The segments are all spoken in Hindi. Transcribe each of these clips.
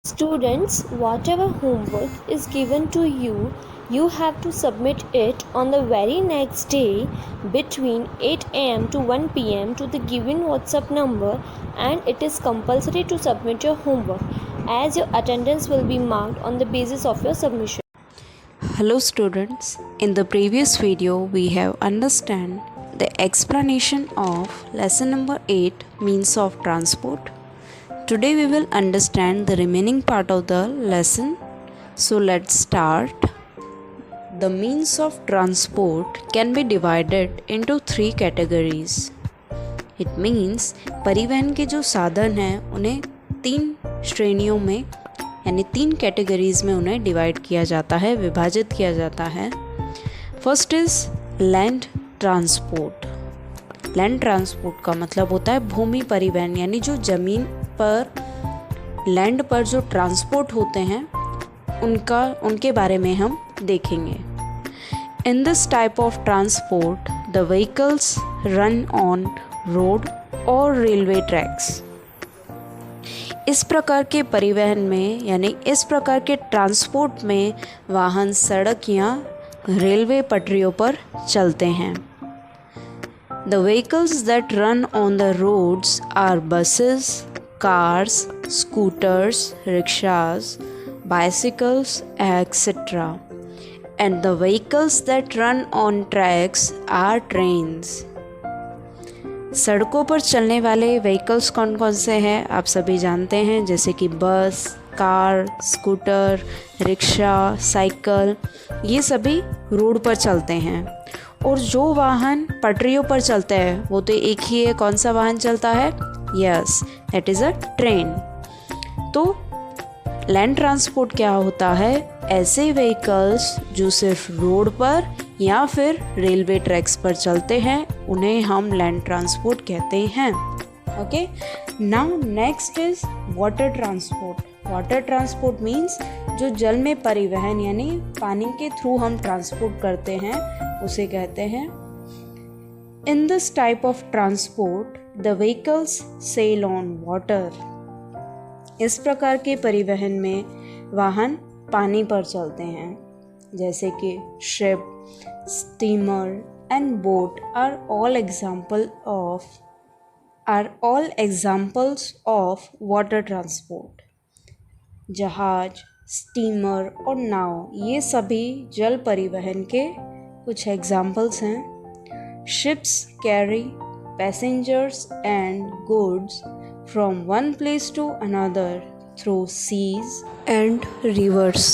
Students, whatever homework is given to you, you have to submit it on the very next day between 8 am to 1 pm to the given WhatsApp number, and it is compulsory to submit your homework as your attendance will be marked on the basis of your submission. Hello students, in the previous video we have understand the explanation of lesson number 8 means of transport. Today we will understand the remaining part of the lesson. So let's start. The means of transport can be divided into 3 categories. It means परिवहन के जो साधन हैं उन्हें 3 श्रेणियों में यानी 3 कैटेगरीज में उन्हें डिवाइड किया जाता है, विभाजित किया जाता है. First is land transport. Land transport का मतलब होता है भूमि परिवहन, यानी जो ज़मीन पर लैंड पर जो ट्रांसपोर्ट होते हैं उनके बारे में हम देखेंगे. इन this type of transport the vehicles run on road और रेलवे ट्रैक्स. इस प्रकार के परिवहन में यानी इस प्रकार के ट्रांसपोर्ट में वाहन सड़क या रेलवे पटरियों पर चलते हैं. The vehicles that run on the roads are buses, cars, scooters, rickshaws, bicycles, etc. And the vehicles that run on tracks are trains. सड़कों पर चलने वाले व्हीकल्स कौन कौन से हैं आप सभी जानते हैं, जैसे कि बस, कार, स्कूटर, रिक्शा, साइकिल, ये सभी रोड पर चलते हैं. और जो वाहन पटरियों पर चलते हैं वो तो एक ही है. कौन सा वाहन चलता है? Yes, that is a train. तो लैंड ट्रांसपोर्ट क्या होता है? ऐसे व्हीकल्स जो सिर्फ रोड पर या फिर रेलवे ट्रैक्स पर चलते हैं उन्हें हम लैंड ट्रांसपोर्ट कहते हैं. Okay, now next is water transport. Water transport means जो जल में परिवहन यानी पानी के थ्रू हम ट्रांसपोर्ट करते हैं उसे कहते हैं. In this type of transport the vehicles sail on water. इस प्रकार के परिवहन में वाहन पानी पर चलते हैं, जैसे कि ship, steamer and boat are all examples of water transport. जहाज, स्टीमर और नाव ये सभी जल परिवहन के कुछ एग्जाम्पल्स हैं. Ships carry passengers and goods from one place to another through seas and rivers.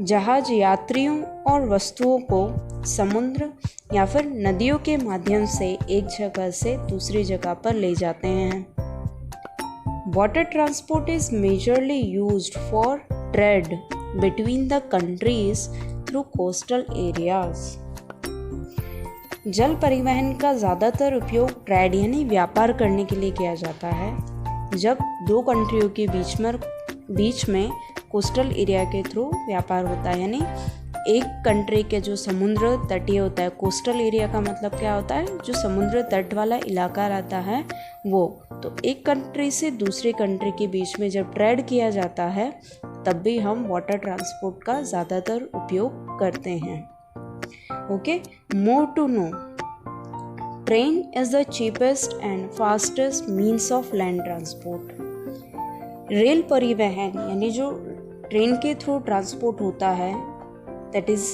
जहाज यात्रियों और वस्तुओं को समुद्र या फिर नदियों के माध्यम से एक जगह से दूसरी जगह पर ले जाते हैं. Water transport is majorly used for trade between the countries through coastal areas. जल परिवहन का ज़्यादातर उपयोग ट्रेड यानी व्यापार करने के लिए किया जाता है. जब दो कंट्रियों के बीच में कोस्टल एरिया के थ्रू व्यापार होता है, यानी एक कंट्री के जो समुद्र तटीय होता है, कोस्टल एरिया का मतलब क्या होता है? जो समुद्र तट वाला इलाका रहता है वो. तो एक कंट्री से दूसरी कंट्री के बीच में जब ट्रेड किया जाता है तब भी हम वाटर ट्रांसपोर्ट का ज़्यादातर उपयोग करते हैं. Okay, more to know. Train is the cheapest and fastest means of land transport. Rail परिवहन यानी जो ट्रेन के थ्रू ट्रांसपोर्ट होता है, दैट इज़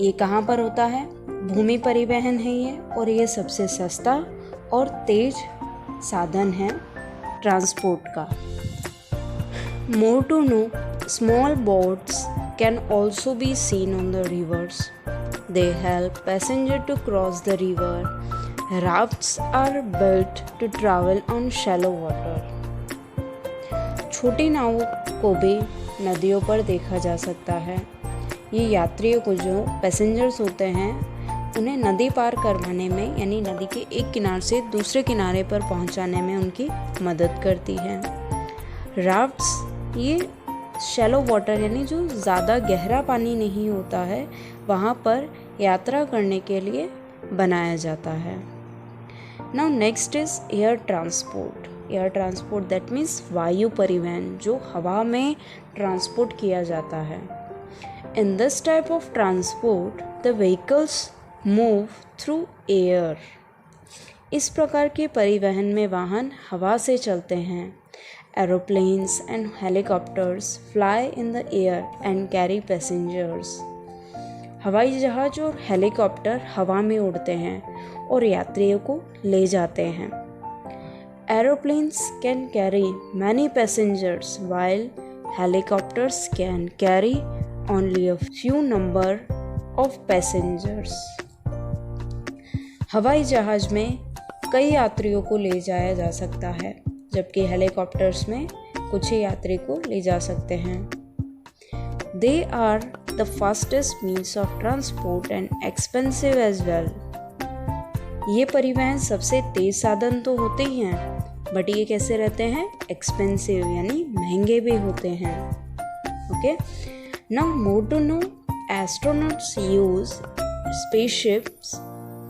ये कहाँ पर होता है? भूमि परिवहन है ये, और ये सबसे सस्ता और तेज साधन है ट्रांसपोर्ट का. More to know, small boats can also be seen on the rivers. They help passengers to cross the river. Rafts are built to travel on shallow water. छोटी नावों को भी नदियों पर देखा जा सकता है. ये यात्रियों को, जो पैसेंजर्स होते हैं, उन्हें नदी पार करवाने में यानी नदी के एक किनारे से दूसरे किनारे पर पहुंचाने में उनकी मदद करती है. राफ्ट्स ये शैलो वाटर यानी जो ज़्यादा गहरा पानी नहीं होता है वहाँ पर यात्रा करने के लिए बनाया जाता है. Now next is air transport. Air transport that means वायु परिवहन, जो हवा में ट्रांसपोर्ट किया जाता है। इन this type of transport the vehicles move through air. इस प्रकार के परिवहन में वाहन हवा से चलते हैं। Aeroplanes and helicopters fly in the air and carry passengers. हवाई जहाज और हेलीकॉप्टर हवा में उड़ते हैं और यात्रियों को ले जाते हैं। Aeroplanes can carry many passengers while helicopters can carry only a few number of passengers. हवाई जहाज में कई यात्रियों को ले जाया जा सकता है, जबकि हेलीकॉप्टर्स में कुछ ही यात्री को ले जा सकते हैं। They are the fastest means of transport and expensive as well. ये परिवहन सबसे तेज साधन तो होते ही हैं, बट ये कैसे रहते हैं? एक्सपेंसिव यानी महंगे भी होते हैं। Okay, now more to know, astronauts use spaceships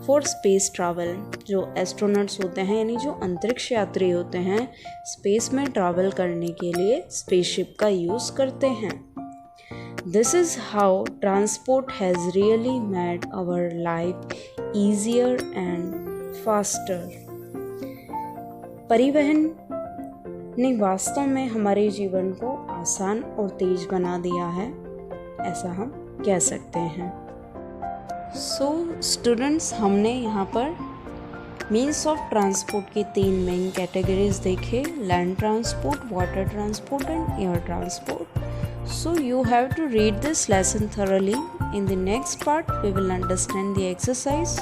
for space travel. जो एस्ट्रोनॉट्स होते हैं यानी जो अंतरिक्ष यात्री होते हैं, स्पेस में ट्रैवल करने के लिए स्पेसशिप का यूज़ करते हैं। This is how transport has really made our life easier and faster. परिवहन ने वास्तव में हमारे जीवन को आसान और तेज बना दिया है, ऐसा हम कह सकते हैं। सो स्टूडेंट्स, हमने यहाँ पर मीन्स ऑफ ट्रांसपोर्ट की 3 मेन कैटेगरीज देखे, land transport, water transport and air transport. So you have to read this lesson thoroughly. In the next part, we will understand the exercise.